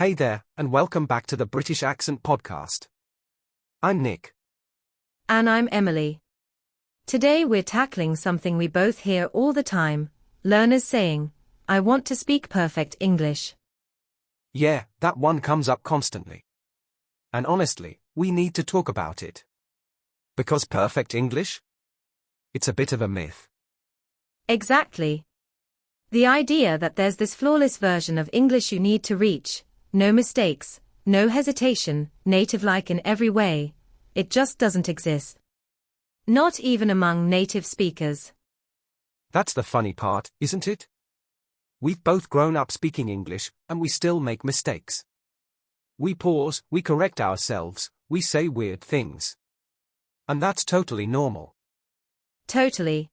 Hey there, and welcome back to the British Accent Podcast. I'm Nick. And I'm Emily. Today we're tackling something we both hear all the time, learners saying, "I want to speak perfect English." Yeah, that one comes up constantly. And honestly, we need to talk about it. Because perfect English? It's a bit of a myth. Exactly. The idea that there's this flawless version of English you need to reach, no mistakes, no hesitation, native-like in every way, it just doesn't exist. Not even among native speakers. That's the funny part, isn't it? We've both grown up speaking English, and we still make mistakes. We pause, we correct ourselves, we say weird things. And that's totally normal. Totally.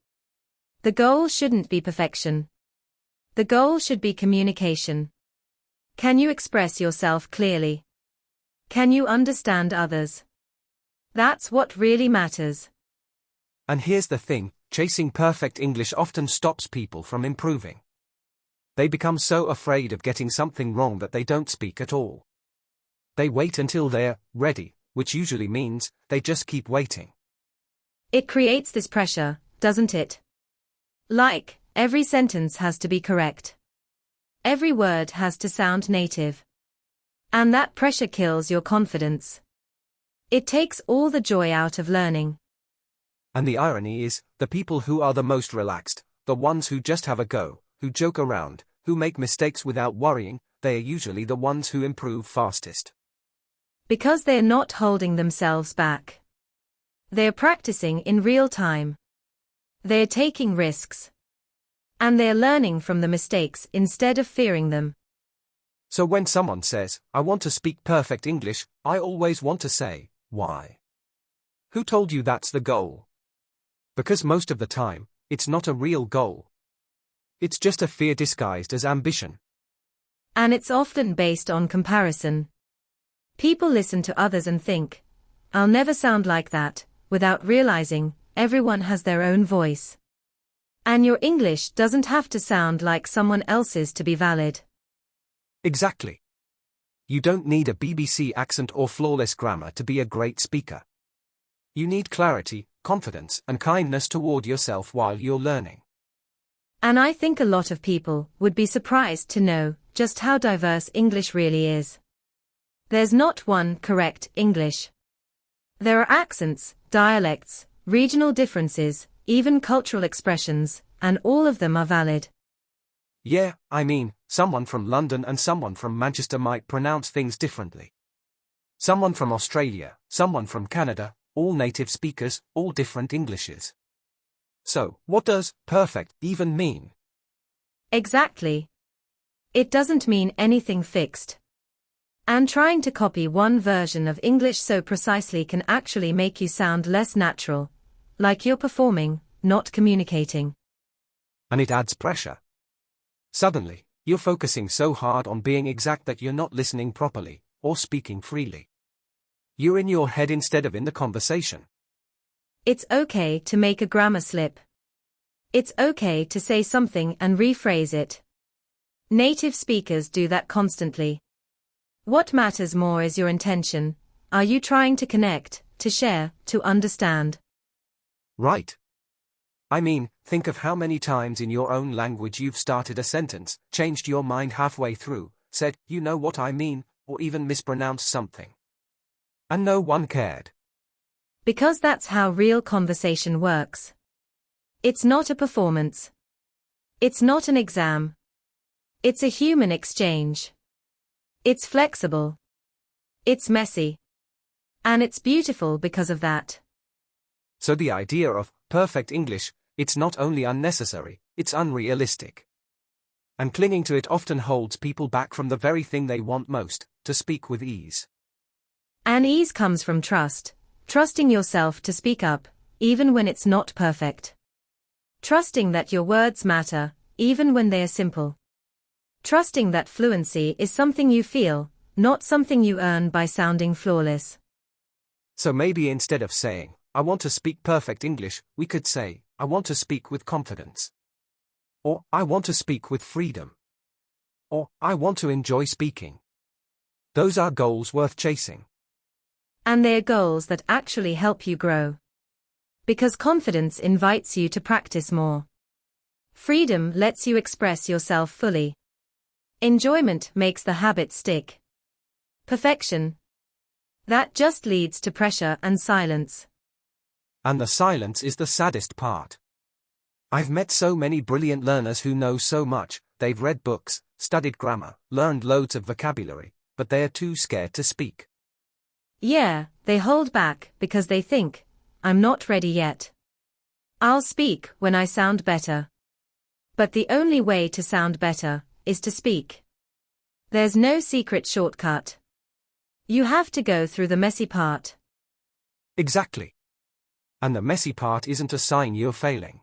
The goal shouldn't be perfection. The goal should be communication. Can you express yourself clearly? Can you understand others? That's what really matters. And here's the thing, chasing perfect English often stops people from improving. They become so afraid of getting something wrong that they don't speak at all. They wait until they're ready, which usually means they just keep waiting. It creates this pressure, doesn't it? Like, every sentence has to be correct. Every word has to sound native. And that pressure kills your confidence. It takes all the joy out of learning. And the irony is, the people who are the most relaxed, the ones who just have a go, who joke around, who make mistakes without worrying, they are usually the ones who improve fastest. Because they're not holding themselves back. They're practicing in real time. They're taking risks. And they're learning from the mistakes instead of fearing them. So when someone says, "I want to speak perfect English," I always want to say, why? Who told you that's the goal? Because most of the time, it's not a real goal. It's just a fear disguised as ambition. And it's often based on comparison. People listen to others and think, "I'll never sound like that," without realizing, everyone has their own voice. And your English doesn't have to sound like someone else's to be valid. Exactly. You don't need a BBC accent or flawless grammar to be a great speaker. You need clarity, confidence, and kindness toward yourself while you're learning. And I think a lot of people would be surprised to know just how diverse English really is. There's not one correct English. There are accents, dialects, regional differences, even cultural expressions, and all of them are valid. Yeah, I mean, someone from London and someone from Manchester might pronounce things differently. Someone from Australia, someone from Canada, all native speakers, all different Englishes. So, what does perfect even mean? Exactly. It doesn't mean anything fixed. And trying to copy one version of English so precisely can actually make you sound less natural, like you're performing, not communicating. And it adds pressure. Suddenly, you're focusing so hard on being exact that you're not listening properly, or speaking freely. You're in your head instead of in the conversation. It's okay to make a grammar slip. It's okay to say something and rephrase it. Native speakers do that constantly. What matters more is your intention. Are you trying to connect, to share, to understand? Right. I mean, think of how many times in your own language you've started a sentence, changed your mind halfway through, said, "You know what I mean," or even mispronounced something. And no one cared. Because that's how real conversation works. It's not a performance. It's not an exam. It's a human exchange. It's flexible. It's messy. And it's beautiful because of that. So the idea of perfect English, it's not only unnecessary, it's unrealistic. And clinging to it often holds people back from the very thing they want most, to speak with ease. And ease comes from trust, trusting yourself to speak up, even when it's not perfect. Trusting that your words matter, even when they are simple. Trusting that fluency is something you feel, not something you earn by sounding flawless. So maybe instead of saying, "I want to speak perfect English," we could say, "I want to speak with confidence." Or, "I want to speak with freedom." Or, "I want to enjoy speaking." Those are goals worth chasing. And they're goals that actually help you grow. Because confidence invites you to practice more. Freedom lets you express yourself fully. Enjoyment makes the habit stick. Perfection. That just leads to pressure and silence. And the silence is the saddest part. I've met so many brilliant learners who know so much, they've read books, studied grammar, learned loads of vocabulary, but they are too scared to speak. Yeah, they hold back because they think, I'm not ready yet. I'll speak when I sound better. But the only way to sound better is to speak. There's no secret shortcut. You have to go through the messy part. Exactly. And the messy part isn't a sign you're failing.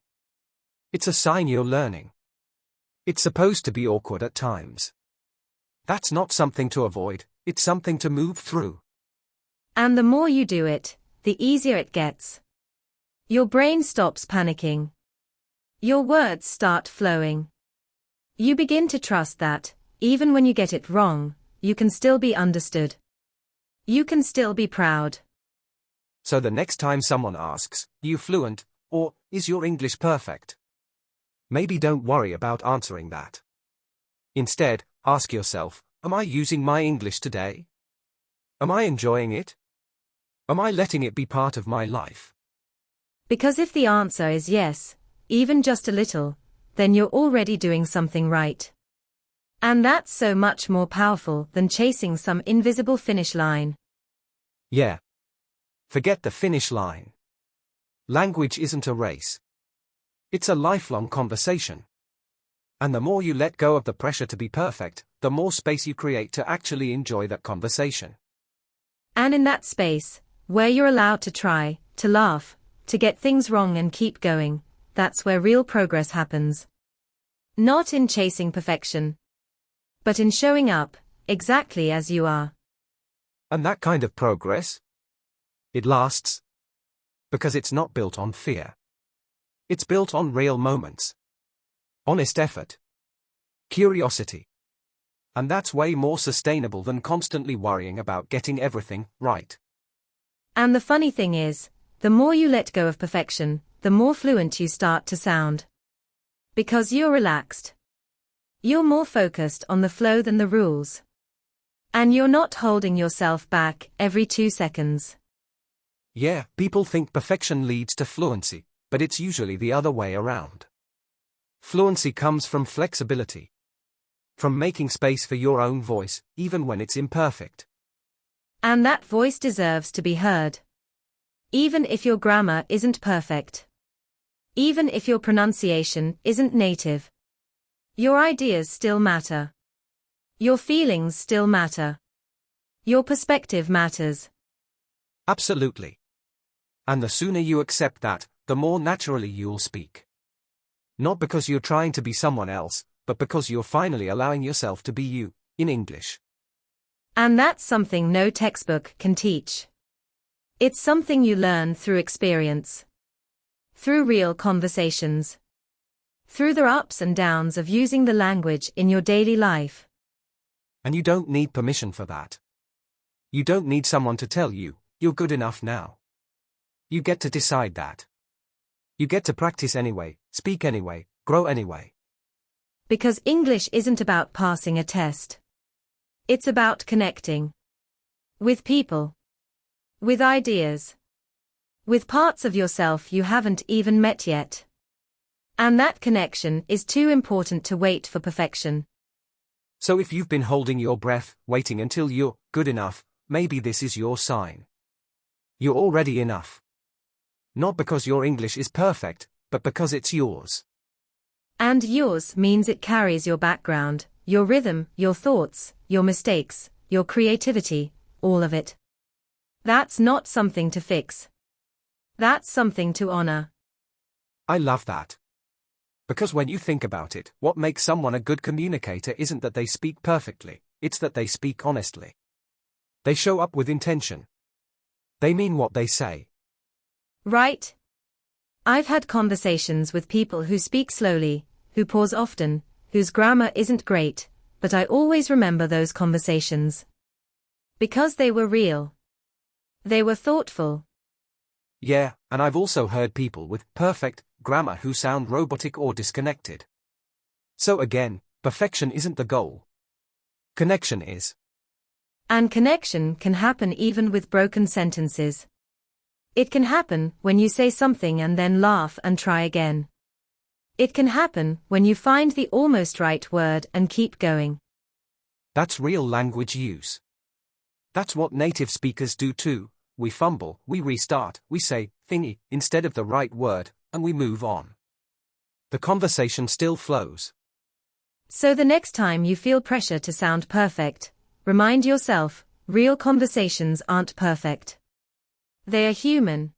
It's a sign you're learning. It's supposed to be awkward at times. That's not something to avoid, it's something to move through. And the more you do it, the easier it gets. Your brain stops panicking. Your words start flowing. You begin to trust that, even when you get it wrong, you can still be understood. You can still be proud. So the next time someone asks, "Are you fluent?" or "Is your English perfect?" maybe don't worry about answering that. Instead, ask yourself, am I using my English today? Am I enjoying it? Am I letting it be part of my life? Because if the answer is yes, even just a little, then you're already doing something right. And that's so much more powerful than chasing some invisible finish line. Yeah. Forget the finish line. Language isn't a race. It's a lifelong conversation. And the more you let go of the pressure to be perfect, the more space you create to actually enjoy that conversation. And in that space, where you're allowed to try, to laugh, to get things wrong and keep going, that's where real progress happens. Not in chasing perfection, but in showing up, exactly as you are. And that kind of progress? It lasts. Because it's not built on fear. It's built on real moments. Honest effort. Curiosity. And that's way more sustainable than constantly worrying about getting everything right. And the funny thing is, the more you let go of perfection, the more fluent you start to sound. Because you're relaxed. You're more focused on the flow than the rules. And you're not holding yourself back every 2 seconds. Yeah, people think perfection leads to fluency, but it's usually the other way around. Fluency comes from flexibility. From making space for your own voice, even when it's imperfect. And that voice deserves to be heard. Even if your grammar isn't perfect. Even if your pronunciation isn't native. Your ideas still matter. Your feelings still matter. Your perspective matters. Absolutely. And the sooner you accept that, the more naturally you'll speak. Not because you're trying to be someone else, but because you're finally allowing yourself to be you, in English. And that's something no textbook can teach. It's something you learn through experience. Through real conversations. Through the ups and downs of using the language in your daily life. And you don't need permission for that. You don't need someone to tell you, you're good enough now. You get to decide that. You get to practice anyway, speak anyway, grow anyway. Because English isn't about passing a test. It's about connecting. With people. With ideas. With parts of yourself you haven't even met yet. And that connection is too important to wait for perfection. So if you've been holding your breath, waiting until you're good enough, maybe this is your sign. You're already enough. Not because your English is perfect, but because it's yours. And yours means it carries your background, your rhythm, your thoughts, your mistakes, your creativity, all of it. That's not something to fix. That's something to honor. I love that. Because when you think about it, what makes someone a good communicator isn't that they speak perfectly, it's that they speak honestly. They show up with intention. They mean what they say. Right? I've had conversations with people who speak slowly, who pause often, whose grammar isn't great, but I always remember those conversations. Because they were real. They were thoughtful. Yeah, and I've also heard people with perfect grammar who sound robotic or disconnected. So again, perfection isn't the goal. Connection is. And connection can happen even with broken sentences. It can happen when you say something and then laugh and try again. It can happen when you find the almost right word and keep going. That's real language use. That's what native speakers do too. We fumble, we restart, we say thingy instead of the right word, and we move on. The conversation still flows. So the next time you feel pressure to sound perfect, remind yourself, real conversations aren't perfect. They are human.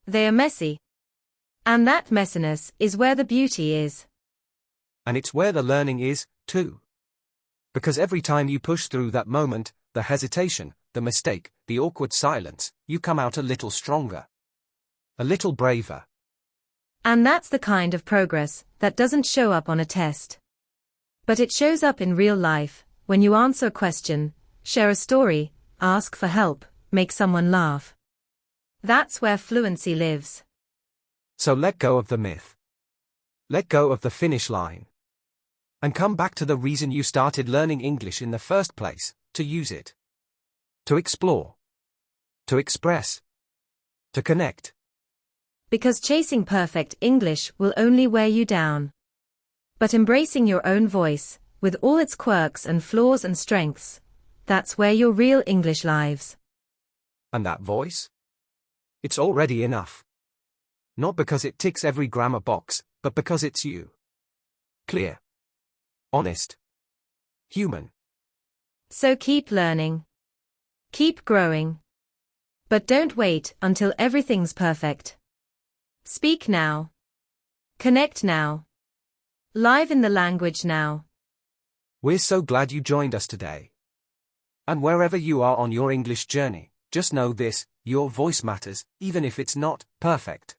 They are messy. And that messiness is where the beauty is. And it's where the learning is, too. Because every time you push through that moment, the hesitation, the mistake, the awkward silence, you come out a little stronger. A little braver. And that's the kind of progress that doesn't show up on a test. But it shows up in real life, when you answer a question, share a story, ask for help, make someone laugh. That's where fluency lives. So let go of the myth. Let go of the finish line. And come back to the reason you started learning English in the first place, to use it. To explore. To express. To connect. Because chasing perfect English will only wear you down. But embracing your own voice, with all its quirks and flaws and strengths, that's where your real English lives. And that voice? It's already enough. Not because it ticks every grammar box, but because it's you. Clear. Honest. Human. So keep learning. Keep growing. But don't wait until everything's perfect. Speak now. Connect now. Live in the language now. We're so glad you joined us today. And wherever you are on your English journey, just know this, your voice matters, even if it's not perfect.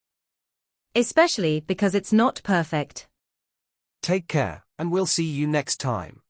Especially because it's not perfect. Take care, and we'll see you next time.